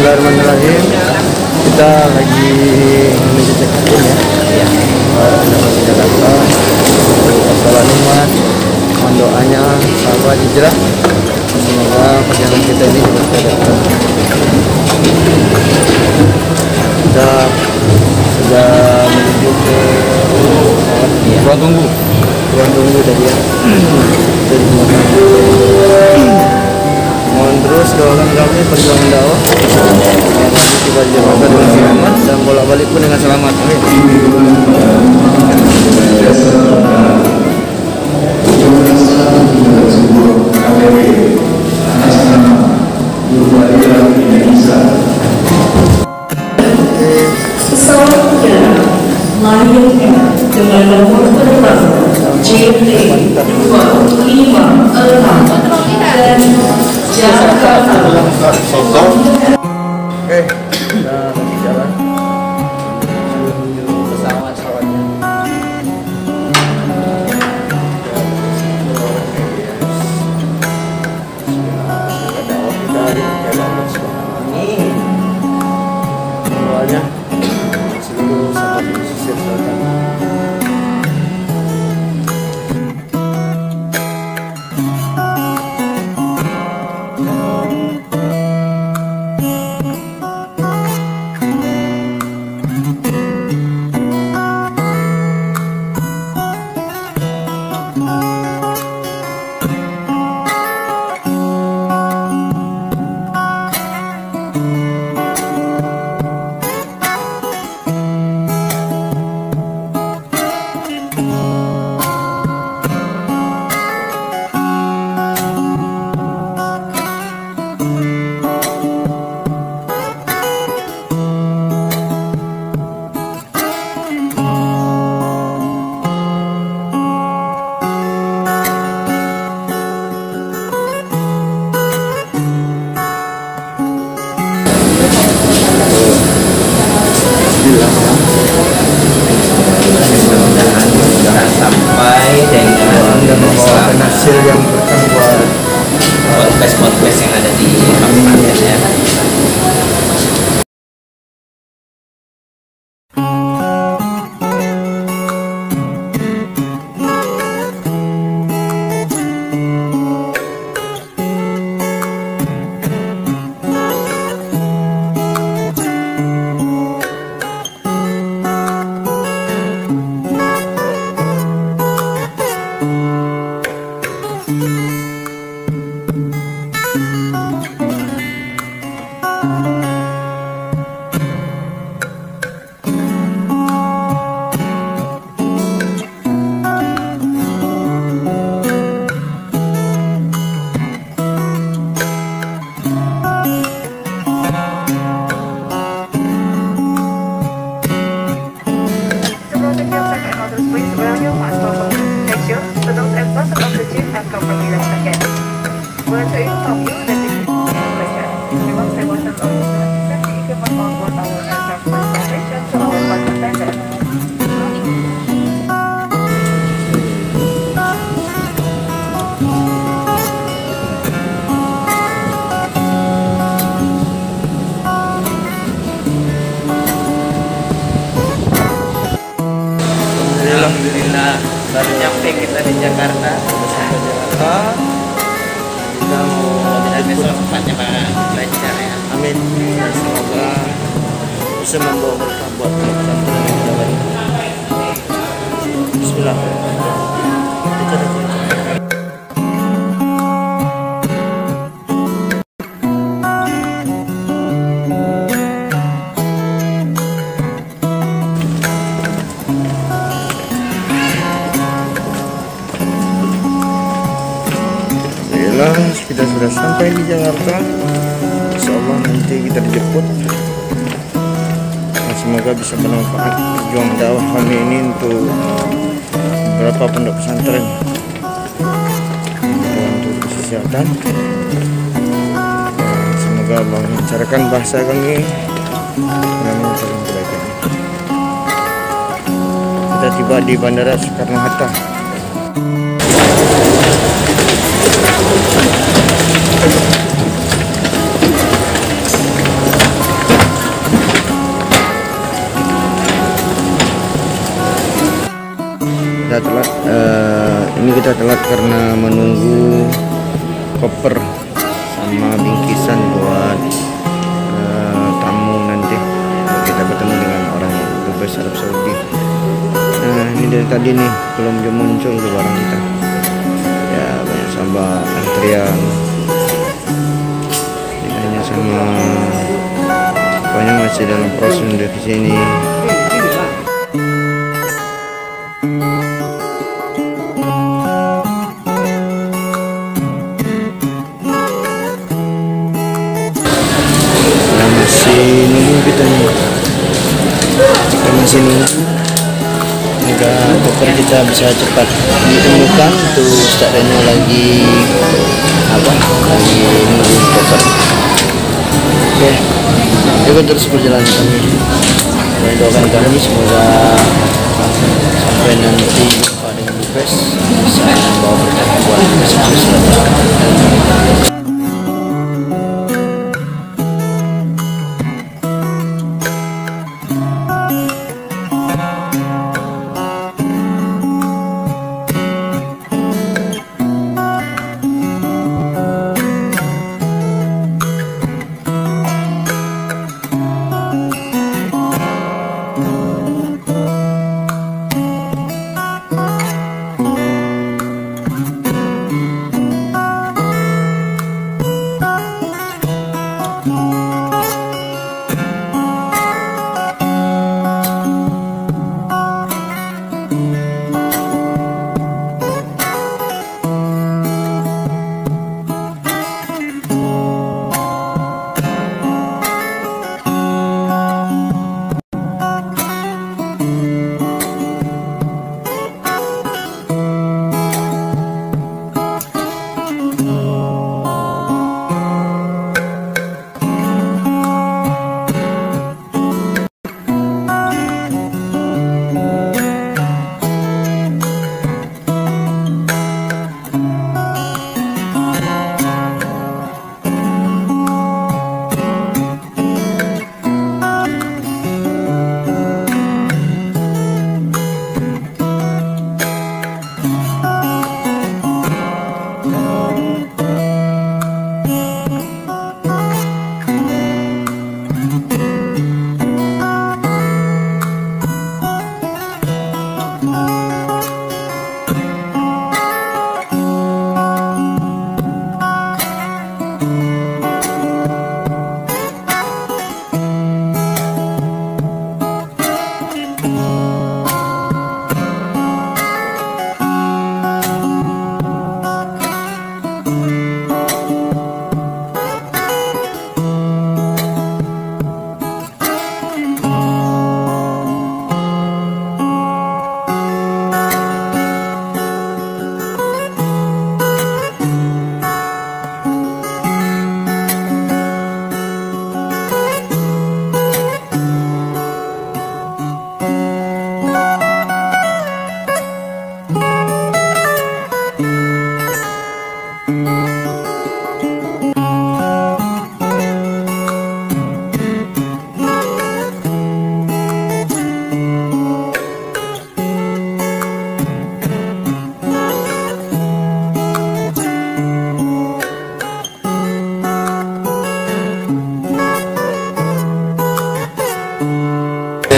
Bismillahirrahmanirrahim. Kita lagi menuju check-in ya. Menuju Jakarta. Salam umat, mohon doanya sahabat hijrah. Semoga perjalanan kita ini berkah. Kita sudah menuju ke ruang tunggu. Ruang tunggu tadi ya. Mohon terus doakan kami perjuangan dakwah yang kami tiba di Jakarta dengan selamat dan bolak-balik pun dengan selamat. Amin. Pesawat udara Lion Air dengan nomor penerbangan JT 256 dan Jakarta. Oke, kita lagi jalan menuju pesawatnya. Doanya seluruh sahabat pesisir selatan. Mudah-mudahan sampai dengan membawakan hasil yang berkah buat podcast yang ada di kampus ya. Alhamdulillah baru nyampe kita di Jakarta. sampai Jakarta. Kita mau Besok tempatnya belajar ya. amin dan semoga bisa membawa berkah buat pesantren yang jalan. Bismillah. Kita sudah sampai di Jakarta. Insyaallah nanti kita dijemput. Semoga bisa bermanfaat perjuangan dakwah kami ini untuk beberapa pondok pesantren untuk kesehatan. Semoga Allah melancarkan bahasa kami dan mencari kebaikan. Kita tiba di Bandara Soekarno-Hatta. kita telat karena menunggu koper sama bingkisan buat tamu nanti kita bertemu dengan orang Dubes Arab Saudi. Nah, ini dari tadi nih belum muncul tuh barang kita. Ya banyak sahabat antrian. Ini hanya sama banyak masih dalam proses dari sini. Masih nunggu kita nih. Kita masih nunggu. Semoga koper kita bisa cepat ditemukan. Tuh ustadznya lagi lagi nunggu koper. Oke, kita terus berjalan kami. Doakan kami semoga sampai nanti jumpa dengan Dubes bisa membawa berkah buat kita.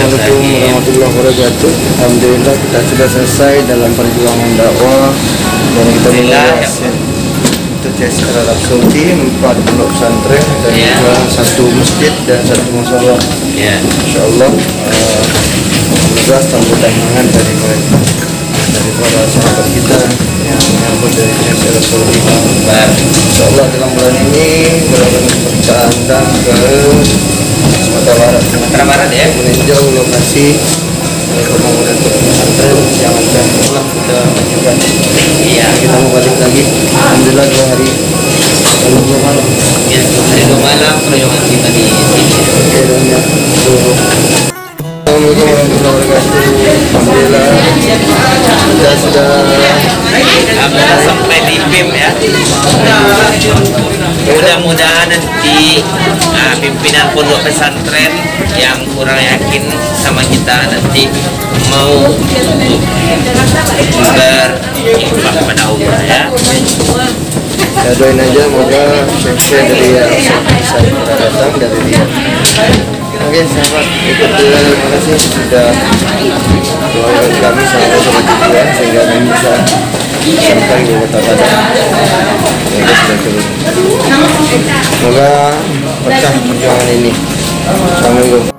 Assalamualaikum warahmatullahi wabarakatuh. Alhamdulillah kita sudah selesai dalam perjuangan dakwah dan kita berhasil untuk Jazir Arab Saudi 4 pondok pesantren dan juga 1 masjid dan 1 mushola. Insyaallah semoga sambutan tangan dari mereka, dari para sahabat kita yang menyambut dari Jazir Arab Saudi. Insyaallah dalam bulan ini berada kita anda ke Sumatera Barat ya, meninjau lokasi pembangunan pesantren yang akan sudah menunjukkan. Iya, kita mau balik lagi. Alhamdulillah 2 hari 2 malam. Ya, 2 hari 2 malam perjuangan kita di sini. Oke, dan ya, warahmatullahi wabarakatuh. Alhamdulillah kita sudah sampai di BIM ya. Mudah-mudahan nanti pimpinan pondok pesantren yang kurang yakin sama kita nanti mau berinfak pada Allah ya. Ya doain aja semoga sukses dari yang bisa kita datang dari dia. Oke sahabat, terima kasih sudah doakan kami sama sobat juga sehingga kami bisa sampai di Kota Padang. Semoga sudah turun. Semoga pecah perjuangan ini. Assalamualaikum.